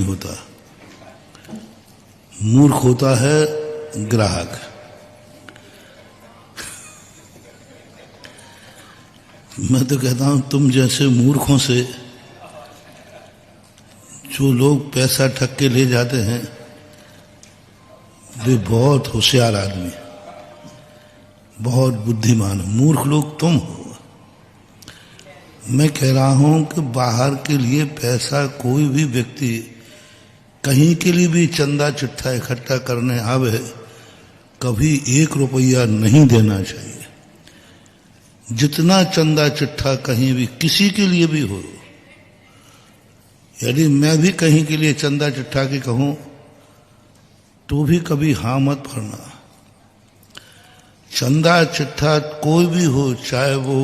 नहीं होता, मूर्ख होता है ग्राहक। मैं तो कहता हूं तुम जैसे मूर्खों से जो लोग पैसा ठग के ले जाते हैं वे बहुत होशियार आदमी, बहुत बुद्धिमान। मूर्ख लोग तुम हो। मैं कह रहा हूं कि बाहर के लिए पैसा कोई भी व्यक्ति कहीं के लिए भी चंदा चिट्ठा इकट्ठा करने आवे, कभी 1 रुपया नहीं देना चाहिए। जितना चंदा चिट्ठा कहीं भी किसी के लिए भी हो, यदि मैं भी कहीं के लिए चंदा चिट्ठा की कहूं तो भी कभी हाँ मत भरना। चंदा चिट्ठा कोई भी हो, चाहे वो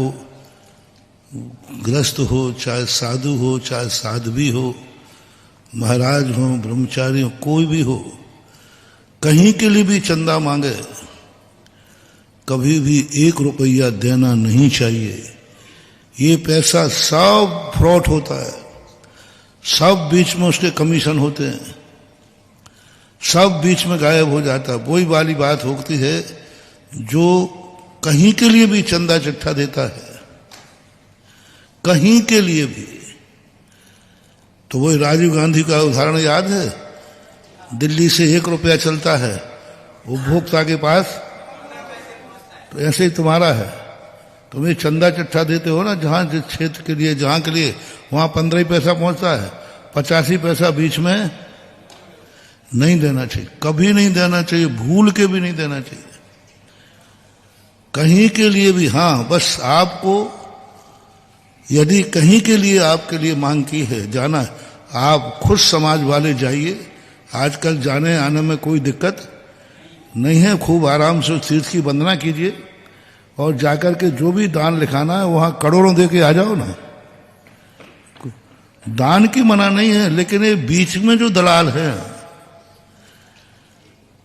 ग्रस्त हो, चाहे साधु हो, चाहे साध्वी हो, महाराज हो, ब्रह्मचारी हो, कोई भी हो, कहीं के लिए भी चंदा मांगे कभी भी 1 रुपया देना नहीं चाहिए। ये पैसा सब फ्रॉड होता है, सब बीच में उसके कमीशन होते हैं, सब बीच में गायब हो जाता है। वही वाली बात होती है जो कहीं के लिए भी चंदा चिट्ठा देता है, कहीं के लिए भी। तो वही राजीव गांधी का उदाहरण याद है, दिल्ली से 1 रुपया चलता है उपभोक्ता के पास, तो ऐसे ही तुम्हारा है। तुम ये चंदा चिट्ठा देते हो ना, जहां जिस क्षेत्र के लिए जहां के लिए, वहां 15 पैसा पहुंचता है, 85 पैसा बीच में नहीं देना चाहिए, कभी नहीं देना चाहिए, भूल के भी नहीं देना चाहिए। कहीं के लिए भी, हाँ बस आपको यदि कहीं के लिए आपके लिए मांग की है जाना, आप खुद समाज वाले जाइए। आजकल जाने आने में कोई दिक्कत नहीं है, खूब आराम से तीर्थ की वंदना कीजिए और जाकर के जो भी दान लिखाना है वहां करोड़ों दे के आ जाओ ना। दान की मना नहीं है, लेकिन ये बीच में जो दलाल है,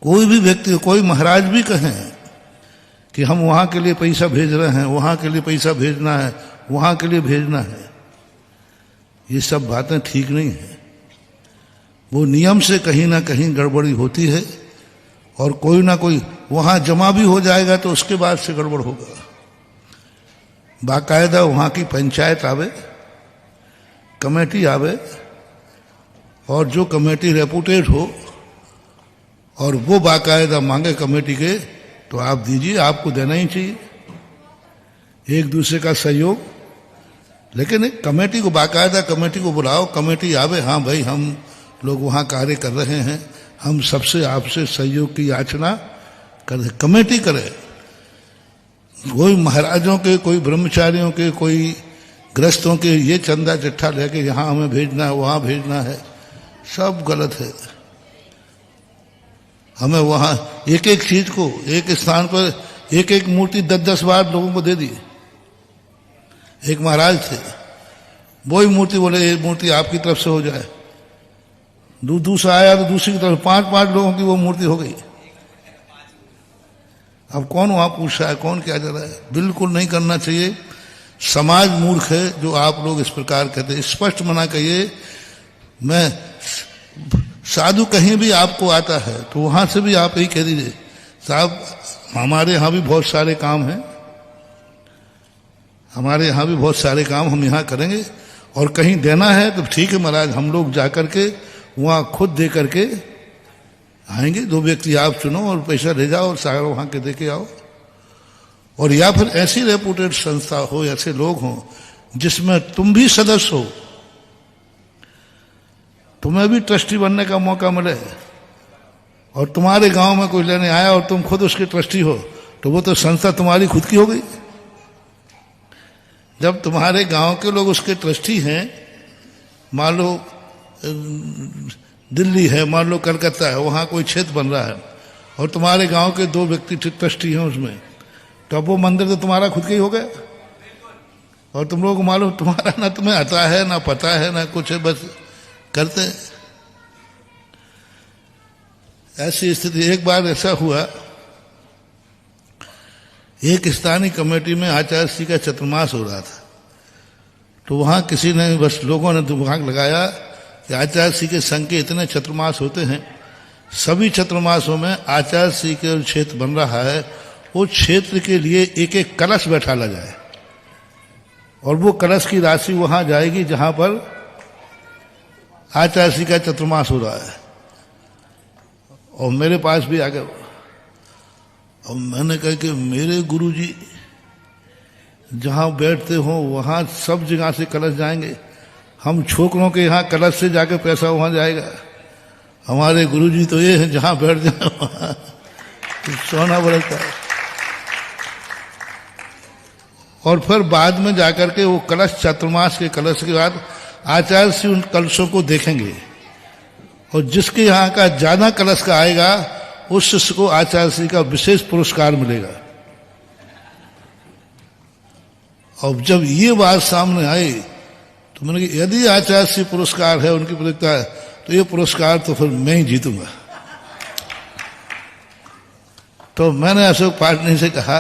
कोई भी व्यक्ति, कोई महाराज भी कहें कि हम वहां के लिए पैसा भेज रहे हैं, वहां के लिए पैसा भेजना है, वहां के लिए भेजना है, ये सब बातें ठीक नहीं है। वो नियम से कहीं ना कहीं गड़बड़ी होती है और कोई ना कोई वहां जमा भी हो जाएगा तो उसके बाद से गड़बड़ होगा। बाकायदा वहां की पंचायत आवे, कमेटी आवे, और जो कमेटी रेपुटेड हो और वो बाकायदा मांगे कमेटी के, तो आप दीजिए, आपको देना ही चाहिए, एक दूसरे का सहयोग। लेकिन एक कमेटी को, बाकायदा कमेटी को बुलाओ, कमेटी आवे, हाँ भाई हम लोग वहां कार्य कर रहे हैं, हम सबसे आपसे सहयोग की याचना कर, कमेटी करे। कोई महाराजों के, कोई ब्रह्मचारियों के, कोई ग्रस्तों के ये चंदा चिट्ठा लेके यहां हमें भेजना है, वहां भेजना है, सब गलत है। हमें वहां एक एक चीज को, एक स्थान पर एक एक मूर्ति 10-10 बार लोगों को दे दी। एक महाराज थे, वही मूर्ति बोले ये मूर्ति आपकी तरफ से हो जाए, दूसरा आया तो दूसरी तरफ 5-5 लोगों की वो मूर्ति हो गई। अब कौन वहां पूछ रहा है, कौन क्या जा रहा है? बिल्कुल नहीं करना चाहिए। समाज मूर्ख है जो आप लोग इस प्रकार कहते हैं, स्पष्ट मना कहिए। मैं साधु कहीं भी आपको आता है तो वहां से भी आप यही कह दीजिए, साहब हमारे यहां भी बहुत सारे काम हैं, हमारे यहां भी बहुत सारे काम हम यहां करेंगे, और कहीं देना है तो ठीक है महाराज, हम लोग जाकर के वहां खुद दे करके आएंगे। 2 व्यक्ति आप चुनो और पैसा ले जाओ और सारा वहां के दे के आओ। और या फिर ऐसी रेपुटेड संस्था हो, ऐसे लोग हों जिसमें तुम भी सदस्य हो, तुम्हें भी ट्रस्टी बनने का मौका मिले, और तुम्हारे गांव में कोई लेने आया और तुम खुद उसके ट्रस्टी हो, तो वो तो संस्था तुम्हारी खुद की हो गई। जब तुम्हारे गांव के लोग उसके ट्रस्टी हैं, मान लो दिल्ली है, मान लो कलकत्ता है, वहां कोई क्षेत्र बन रहा है और तुम्हारे गांव के 2 व्यक्ति ट्रस्टी हैं उसमें, तो अब वो मंदिर तो तुम्हारा खुद का ही हो गया। और तुम लोगों को मालूम, तुम्हारा ना तुम्हें आता है, ना पता है, ना कुछ है, बस करते हैं। ऐसी स्थिति, एक बार ऐसा हुआ, एक स्थानीय कमेटी में आचार्य श्री का चतुर्मास हो रहा था, तो वहां किसी ने, बस लोगों ने दिमाग लगाया कि आचार्य श्री के संघ के इतने चतुर्मास होते हैं, सभी चतुर्मासों में आचार्य श्री के क्षेत्र बन रहा है, वो क्षेत्र के लिए एक एक कलश बैठाला जाए और वो कलश की राशि वहां जाएगी जहां पर आचार्य श्री का चतुर्मास हो रहा है। और मेरे पास भी आ गए, और मैंने कहा कि मेरे गुरुजी जहां बैठते हो वहां सब जगह से कलश जाएंगे, हम छोकरों के यहाँ कलश से जाके पैसा वहां जाएगा, हमारे गुरुजी तो ये है जहां बैठ जाए वहां तो सोना बरसता है। और फिर बाद में जाकर के वो कलश, चतुर्मास के कलश के बाद आचार्य श्री उन कलशों को देखेंगे और जिसके यहाँ का ज्यादा कलश का आएगा उस शिष्य को आचार्य श्री का विशेष पुरस्कार मिलेगा। और जब ये बात सामने आई तो मैंने कहा यदि आचार्य श्री पुरस्कार है, उनकी प्रतियोगिता है, तो ये पुरस्कार तो फिर मैं ही जीतूंगा। तो मैंने अशोक पाटनी से कहा,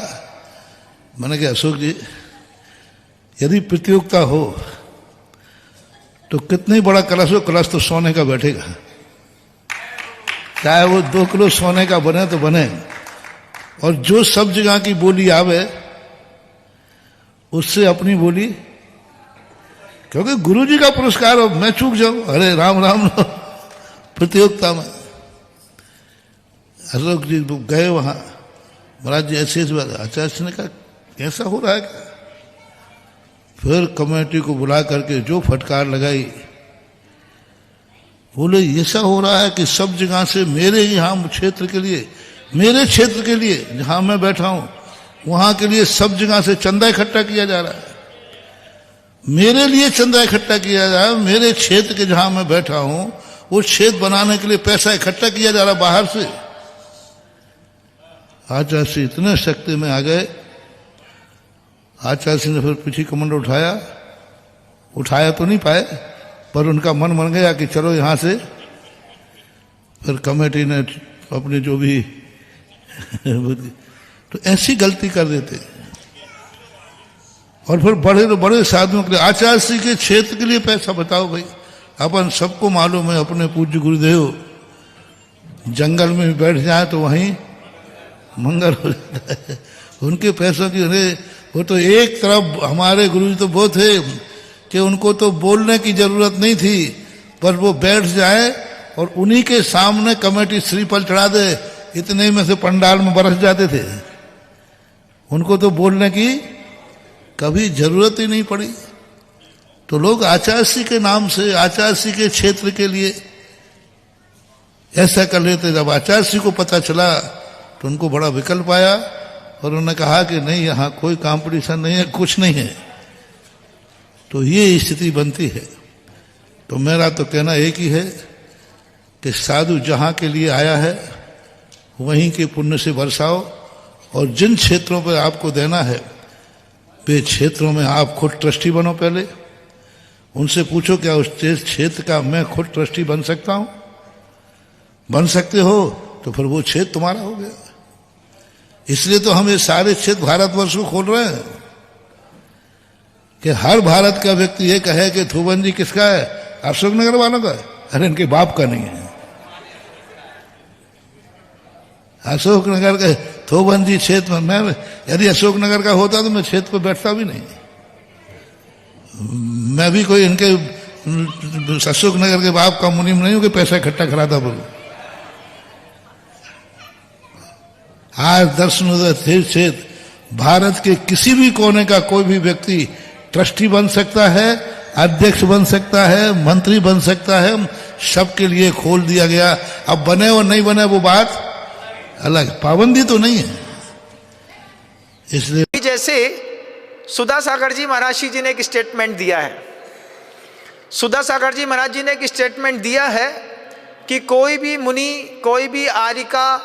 मैंने कहा अशोक जी यदि प्रतियोगिता हो तो कितनी बड़ा कलश हो, कलश तो सोने का बैठेगा, चाहे वो 2 किलो सोने का बने तो बने, और जो सब जगह की बोली आवे उससे अपनी बोली, क्योंकि गुरुजी का पुरस्कार हो, मैं चूक जाऊं, अरे राम राम प्रतियोगिता में। अशोक जी गए वहां, महाराज जी ऐसे बात, आचार्य जी ने कहा ऐसा हो रहा है क्या? फिर कमेटी को बुला करके जो फटकार लगाई, बोले ऐसा हो रहा है कि सब जगह से मेरे यहाँ क्षेत्र के लिए, मेरे क्षेत्र के लिए जहां मैं बैठा हूं वहां के लिए सब जगह से चंदा इकट्ठा किया जा रहा है, मेरे लिए चंदा इकट्ठा किया जा रहा है, मेरे क्षेत्र के जहां मैं बैठा हूं वो क्षेत्र बनाने के लिए पैसा इकट्ठा किया जा रहा बाहर से। आचार्य श्री इतने शक्ति में आ गए, आचार्य श्री ने फिर पीछे कमंड उठाया तो नहीं पाए, पर उनका मन बन गया कि चलो यहां से। फिर कमेटी ने अपने जो भी तो ऐसी गलती कर देते। और फिर बड़े तो बड़े साधुओं के लिए, आचार्य श्री के क्षेत्र के लिए पैसा बताओ भाई। अपन सबको मालूम है, अपने पूज्य गुरुदेव जंगल में बैठ जाए तो वहीं मंगल हो जाता है। उनके पैसों की, अरे वो तो एक तरफ हमारे गुरुजी तो वो थे कि उनको तो बोलने की जरूरत नहीं थी, पर वो बैठ जाए और उन्हीं के सामने कमेटी श्रीफल चढ़ा दे, इतने में से पंडाल में बरस जाते थे। उनको तो बोलने की कभी जरूरत ही नहीं पड़ी। तो लोग आचार्य श्री के नाम से, आचार्य श्री के क्षेत्र के लिए ऐसा कर लेते। जब आचार्य श्री को पता चला तो उनको बड़ा विकल्प आया और उन्होंने कहा कि नहीं, यहाँ कोई कंपटीशन नहीं है, कुछ नहीं है। तो ये स्थिति बनती है। तो मेरा तो कहना एक ही है कि साधु जहाँ के लिए आया है वहीं के पुण्य से बरसाओ, और जिन क्षेत्रों पर आपको देना है वे क्षेत्रों में आप खुद ट्रस्टी बनो। पहले उनसे पूछो क्या उस क्षेत्र का मैं खुद ट्रस्टी बन सकता हूं? बन सकते हो तो फिर वो क्षेत्र तुम्हारा हो गया। इसलिए तो हम ये सारे क्षेत्र भारतवर्ष को खोल रहे हैं कि हर भारत का व्यक्ति ये कहे कि थोबन जी किसका है? अशोकनगर वालों का है। अरे इनके बाप का नहीं है। अशोकनगर के थोबन जी क्षेत्र में, मैं यदि अशोकनगर का होता तो मैं क्षेत्र पर बैठता भी नहीं। मैं भी कोई इनके अशोकनगर के बाप का मुनीम नहीं हूं कि पैसा इकट्ठा कराता बोलूं। आज दर्शनोदय तीर्थ क्षेत्र भारत के किसी भी कोने का कोई भी व्यक्ति ट्रस्टी बन सकता है, अध्यक्ष बन सकता है, मंत्री बन सकता है, सबके लिए खोल दिया गया। अब बने और नहीं बने वो बात अलग, पाबंदी तो नहीं है। इसलिए जैसे सुधा सागर जी महाराज जी ने एक स्टेटमेंट दिया है, सुधा सागर जी महाराज जी ने एक स्टेटमेंट दिया है कि कोई भी मुनि, कोई भी आर्यिका,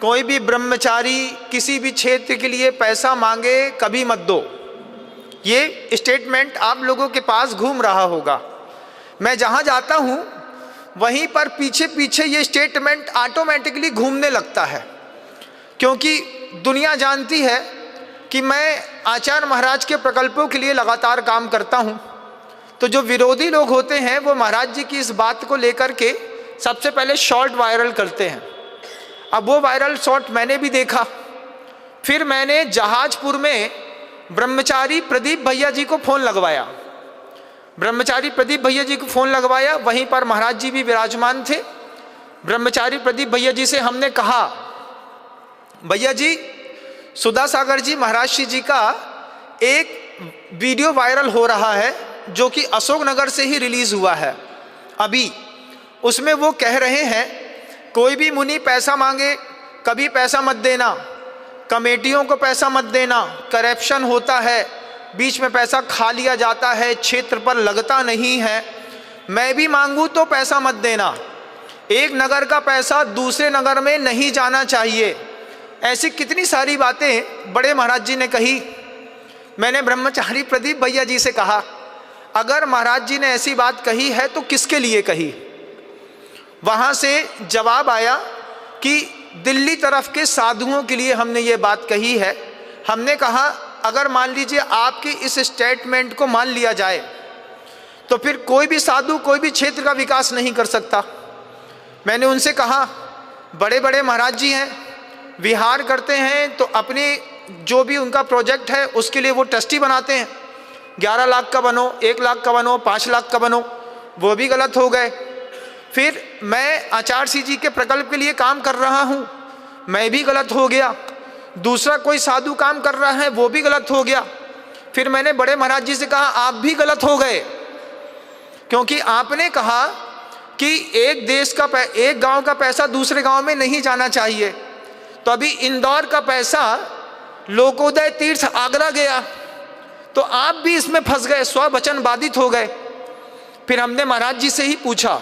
कोई भी ब्रह्मचारी किसी भी क्षेत्र के लिए पैसा मांगे कभी मत दो। ये स्टेटमेंट आप लोगों के पास घूम रहा होगा। मैं जहां जाता हूं वहीं पर पीछे पीछे ये स्टेटमेंट ऑटोमेटिकली घूमने लगता है, क्योंकि दुनिया जानती है कि मैं आचार्य महाराज के प्रकल्पों के लिए लगातार काम करता हूं। तो जो विरोधी लोग होते हैं वो महाराज जी की इस बात को लेकर के सबसे पहले शॉर्ट वायरल करते हैं। अब वो वायरल शॉर्ट मैंने भी देखा, फिर मैंने जहाजपुर में ब्रह्मचारी प्रदीप भैया जी को फ़ोन लगवाया। ब्रह्मचारी प्रदीप भैया जी को फ़ोन लगवाया, वहीं पर महाराज जी भी विराजमान थे। ब्रह्मचारी प्रदीप भैया जी से हमने कहा, भैया जी सुधा सागर जी महाराज जी का एक वीडियो वायरल हो रहा है जो कि अशोकनगर से ही रिलीज़ हुआ है अभी। उसमें वो कह रहे हैं कोई भी मुनि पैसा मांगे कभी पैसा मत देना, कमेटियों को पैसा मत देना, करप्शन होता है, बीच में पैसा खा लिया जाता है, क्षेत्र पर लगता नहीं है, मैं भी मांगूँ तो पैसा मत देना, एक नगर का पैसा दूसरे नगर में नहीं जाना चाहिए। ऐसी कितनी सारी बातें बड़े महाराज जी ने कही। मैंने ब्रह्मचारी प्रदीप भैया जी से कहा, अगर महाराज जी ने ऐसी बात कही है तो किसके लिए कही? वहाँ से जवाब आया कि दिल्ली तरफ के साधुओं के लिए हमने ये बात कही है। हमने कहा अगर मान लीजिए आपकी इस स्टेटमेंट को मान लिया जाए तो फिर कोई भी साधु कोई भी क्षेत्र का विकास नहीं कर सकता। मैंने उनसे कहा बड़े बड़े महाराज जी हैं, विहार करते हैं तो अपने जो भी उनका प्रोजेक्ट है उसके लिए वो ट्रस्टी बनाते हैं, 11 लाख का बनो, 1 लाख का बनो, 5 लाख का बनो, वो भी गलत हो गए। फिर मैं आचार्य जी के प्रकल्प के लिए काम कर रहा हूँ, मैं भी गलत हो गया। दूसरा कोई साधु काम कर रहा है वो भी गलत हो गया। फिर मैंने बड़े महाराज जी से कहा आप भी गलत हो गए, क्योंकि आपने कहा कि एक गांव का पैसा दूसरे गांव में नहीं जाना चाहिए। तो अभी इंदौर का पैसा लोकोदय तीर्थ आगरा गया, तो आप भी इसमें फंस गए, स्ववचन बाधित हो गए। फिर हमने महाराज जी से ही पूछा,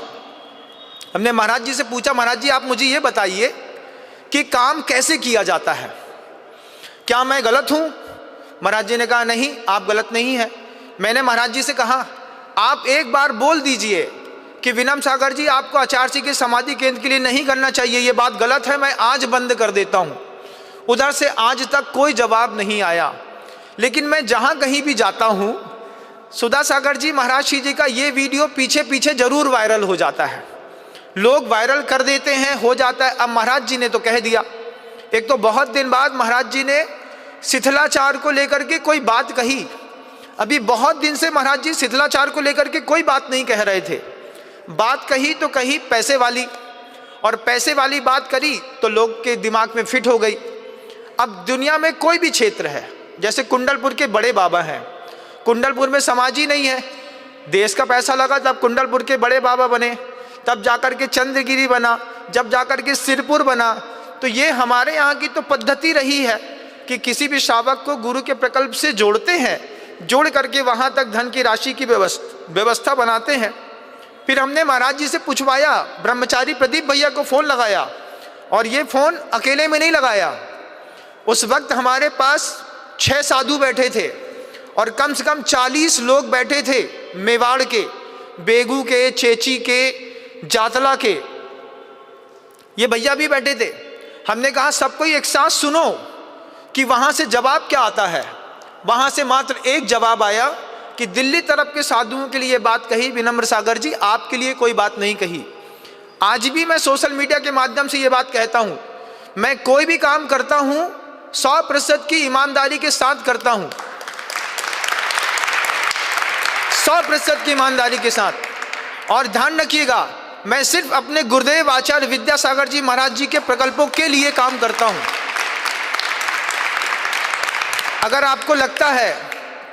महाराज जी आप मुझे ये बताइए कि काम कैसे किया जाता है, क्या मैं गलत हूँ? महाराज जी ने कहा नहीं, आप गलत नहीं हैं। मैंने महाराज जी से कहा आप एक बार बोल दीजिए कि विनम्र सागर जी आपको आचार्य जी के समाधि केंद्र के लिए नहीं करना चाहिए, ये बात गलत है, मैं आज बंद कर देता हूँ। उधर से आज तक कोई जवाब नहीं आया। लेकिन मैं जहाँ कहीं भी जाता हूँ सुधा सागर जी महाराज जी का ये वीडियो पीछे पीछे जरूर वायरल हो जाता है, लोग वायरल कर देते हैं, हो जाता है। अब महाराज जी ने तो कह दिया, एक तो बहुत दिन बाद महाराज जी ने शिथिलाचार को लेकर के कोई बात कही। अभी बहुत दिन से महाराज जी शिथिलाचार को लेकर के कोई बात नहीं कह रहे थे, बात कही तो कही पैसे वाली, और पैसे वाली बात करी तो लोग के दिमाग में फिट हो गई। अब दुनिया में कोई भी क्षेत्र है, जैसे कुंडलपुर के बड़े बाबा हैं, कुंडलपुर में समाज ही नहीं है, देश का पैसा लगा तब कुंडलपुर के बड़े बाबा बने, तब जाकर के चंद्रगिरी बना, जब जाकर के सिरपुर बना। तो ये हमारे यहाँ की तो पद्धति रही है कि किसी भी श्रावक को गुरु के प्रकल्प से जोड़ते हैं, जोड़ करके वहाँ तक धन की राशि की व्यवस्था बनाते हैं। फिर हमने महाराज जी से पूछवाया, ब्रह्मचारी प्रदीप भैया को फ़ोन लगाया, और ये फ़ोन अकेले में नहीं लगाया, उस वक्त हमारे पास 6 साधु बैठे थे और कम से कम 40 लोग बैठे थे, मेवाड़ के, बेगू के, चेची के, जातला के, ये भैया भी बैठे थे। हमने कहा सबको एक साथ सुनो कि वहाँ से जवाब क्या आता है। वहाँ से मात्र एक जवाब आया कि दिल्ली तरफ के साधुओं के लिए बात कही विनम्र सागर जी, आपके लिए कोई बात नहीं कही। आज भी मैं सोशल मीडिया के माध्यम से ये बात कहता हूँ, मैं कोई भी काम करता हूँ 100% की ईमानदारी के साथ करता हूँ, 100% की ईमानदारी के साथ। और ध्यान रखिएगा, मैं सिर्फ अपने गुरुदेव आचार्य विद्यासागर जी महाराज जी के प्रकल्पों के लिए काम करता हूं। अगर आपको लगता है,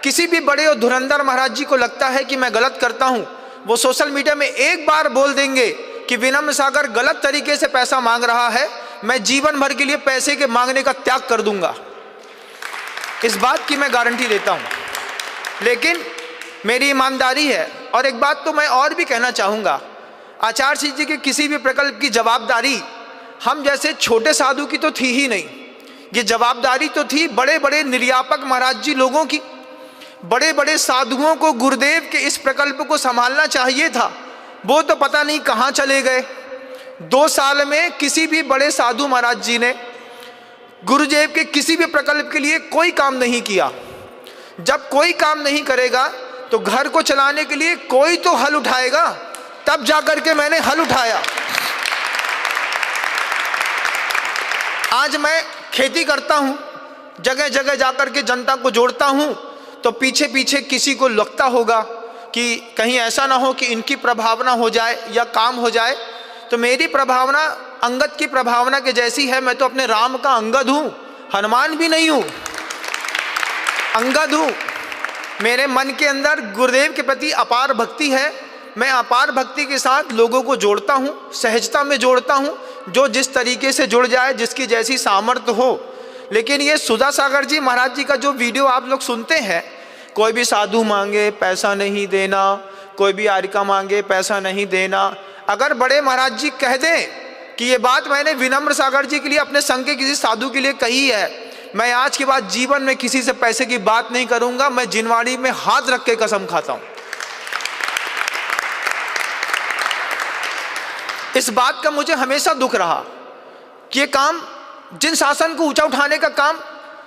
किसी भी बड़े और धुरंधर महाराज जी को लगता है कि मैं गलत करता हूं, वो सोशल मीडिया में एक बार बोल देंगे कि विनम्र सागर गलत तरीके से पैसा मांग रहा है, मैं जीवन भर के लिए पैसे के मांगने का त्याग कर दूंगा, इस बात की मैं गारंटी देता हूं। लेकिन मेरी ईमानदारी है। और एक बात तो मैं और भी कहना चाहूँगा, आचार्य जी के किसी भी प्रकल्प की जवाबदारी हम जैसे छोटे साधु की तो थी ही नहीं, ये जवाबदारी तो थी बड़े बड़े निर्यापक महाराज जी लोगों की। बड़े बड़े साधुओं को गुरुदेव के इस प्रकल्प को संभालना चाहिए था, वो तो पता नहीं कहाँ चले गए। 2 साल में किसी भी बड़े साधु महाराज जी ने गुरुदेव के किसी भी प्रकल्प के लिए कोई काम नहीं किया। जब कोई काम नहीं करेगा तो घर को चलाने के लिए कोई तो हल उठाएगा, तब जाकर के मैंने हल उठाया। आज मैं खेती करता हूं, जगह जगह जाकर के जनता को जोड़ता हूं, तो पीछे पीछे किसी को लगता होगा कि कहीं ऐसा ना हो कि इनकी प्रभावना हो जाए या काम हो जाए। तो मेरी प्रभावना अंगद की प्रभावना के जैसी है। मैं तो अपने राम का अंगद हूं, हनुमान भी नहीं हूं, अंगद हूं। मेरे मन के अंदर गुरुदेव के प्रति अपार भक्ति है। मैं अपार भक्ति के साथ लोगों को जोड़ता हूं, सहजता में जोड़ता हूं, जो जिस तरीके से जुड़ जाए, जिसकी जैसी सामर्थ्य हो। लेकिन ये सुधा सागर जी महाराज जी का जो वीडियो आप लोग सुनते हैं, कोई भी साधु मांगे पैसा नहीं देना, कोई भी आरिका मांगे पैसा नहीं देना। अगर बड़े महाराज जी कह दें कि ये बात मैंने विनम्र सागर जी के लिए, अपने संघ के किसी साधु के लिए कही है, मैं आज के बाद जीवन में किसी से पैसे की बात नहीं करूंगा। मैं जिनवाड़ी में हाथ रख के कसम खाता हूं। इस बात का मुझे हमेशा दुख रहा कि ये काम, जिन शासन को ऊंचा उठाने का काम,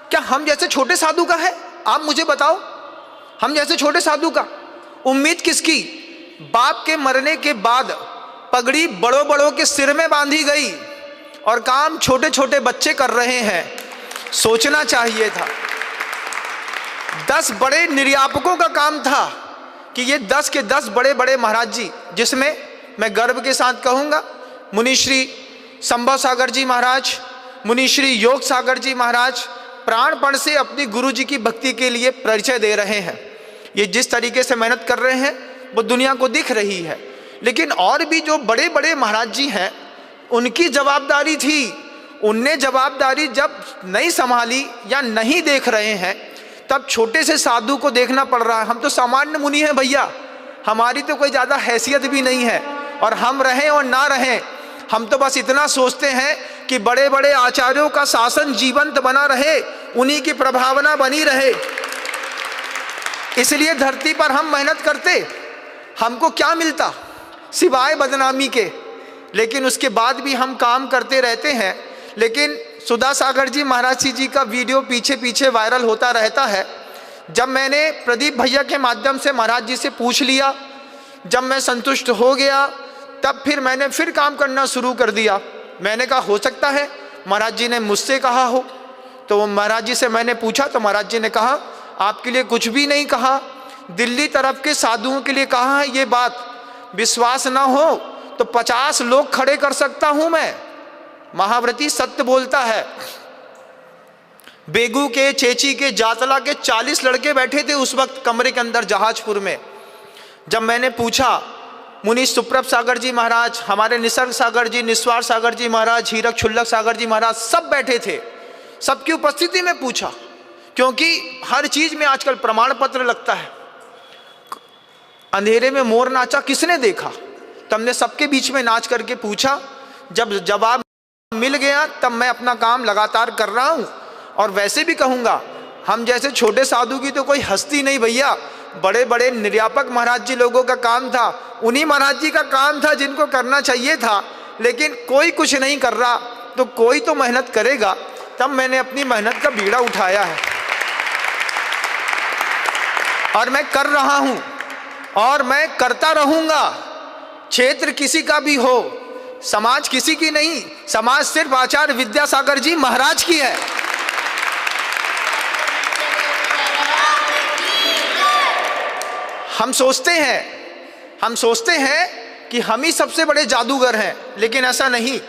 क्या हम जैसे छोटे साधु का है? आप मुझे बताओ, हम जैसे छोटे साधु का? उम्मीद किसकी? बाप के मरने के बाद पगड़ी बड़ों बड़ों के सिर में बांधी गई और काम छोटे छोटे बच्चे कर रहे हैं। सोचना चाहिए था। 10 बड़े निर्यापकों का काम था कि ये 10 के 10 बड़े बड़े महाराज जी, जिसमें मैं गर्व के साथ कहूँगा मुनिश्री संभव सागर जी महाराज, मुनिश्री योग सागर जी महाराज प्राणपण से अपनी गुरु जी की भक्ति के लिए परिचय दे रहे हैं। ये जिस तरीके से मेहनत कर रहे हैं वो दुनिया को दिख रही है। लेकिन और भी जो बड़े बड़े महाराज जी हैं, उनकी जवाबदारी थी। उनने जवाबदारी जब नहीं संभाली या नहीं देख रहे हैं, तब छोटे से साधु को देखना पड़ रहा है। हम तो सामान्य मुनि हैं भैया, हमारी तो कोई ज़्यादा हैसियत भी नहीं है, और हम रहें और ना रहें, हम तो बस इतना सोचते हैं कि बड़े बड़े आचार्यों का शासन जीवंत बना रहे, उन्हीं की प्रभावना बनी रहे। इसलिए धरती पर हम मेहनत करते, हमको क्या मिलता सिवाय बदनामी के? लेकिन उसके बाद भी हम काम करते रहते हैं। लेकिन सुधा सागर जी महाराज जी का वीडियो पीछे पीछे वायरल होता रहता है। जब मैंने प्रदीप भैया के माध्यम से महाराज जी से पूछ लिया, जब मैं संतुष्ट हो गया, तब फिर मैंने फिर काम करना शुरू कर दिया। मैंने कहा हो सकता है महाराज जी ने मुझसे कहा हो। तो महाराज जी से मैंने पूछा तो महाराज जी ने कहा आपके लिए कुछ भी नहीं कहा, दिल्ली तरफ के साधुओं के लिए कहा है ये बात। विश्वास ना हो तो 50 लोग खड़े कर सकता हूं मैं। महाव्रती सत्य बोलता है। बेगू के, चेची के, जातला के 40 लड़के बैठे थे उस वक्त कमरे के अंदर जहाजपुर में। जब मैंने पूछा, मुनि सुप्रभ सागर जी महाराज, हमारे निसर्ग सागर जी, निस्वार सागर जी महाराज, हीरक छुल्लक सागर जी महाराज सब बैठे थे। सबकी उपस्थिति में पूछा, क्योंकि हर चीज में आजकल प्रमाण पत्र लगता है। अंधेरे में मोर नाचा किसने देखा? तब हमने सबके बीच में नाच करके पूछा। जब जवाब मिल गया तब मैं अपना काम लगातार कर रहा हूं। और वैसे भी कहूंगा, हम जैसे छोटे साधु की तो कोई हस्ती नहीं भैया। बड़े बड़े निर्यापक महाराज जी लोगों का काम था, उन्हीं महाराज जी का काम था जिनको करना चाहिए था। लेकिन कोई कुछ नहीं कर रहा, तो कोई तो मेहनत करेगा। तब मैंने अपनी मेहनत का बीड़ा उठाया है और मैं कर रहा हूं और मैं करता रहूंगा। क्षेत्र किसी का भी हो, समाज किसी की नहीं, समाज सिर्फ आचार्य विद्यासागर जी महाराज की है। हम सोचते हैं कि हम ही सबसे बड़े जादूगर हैं, लेकिन ऐसा नहीं।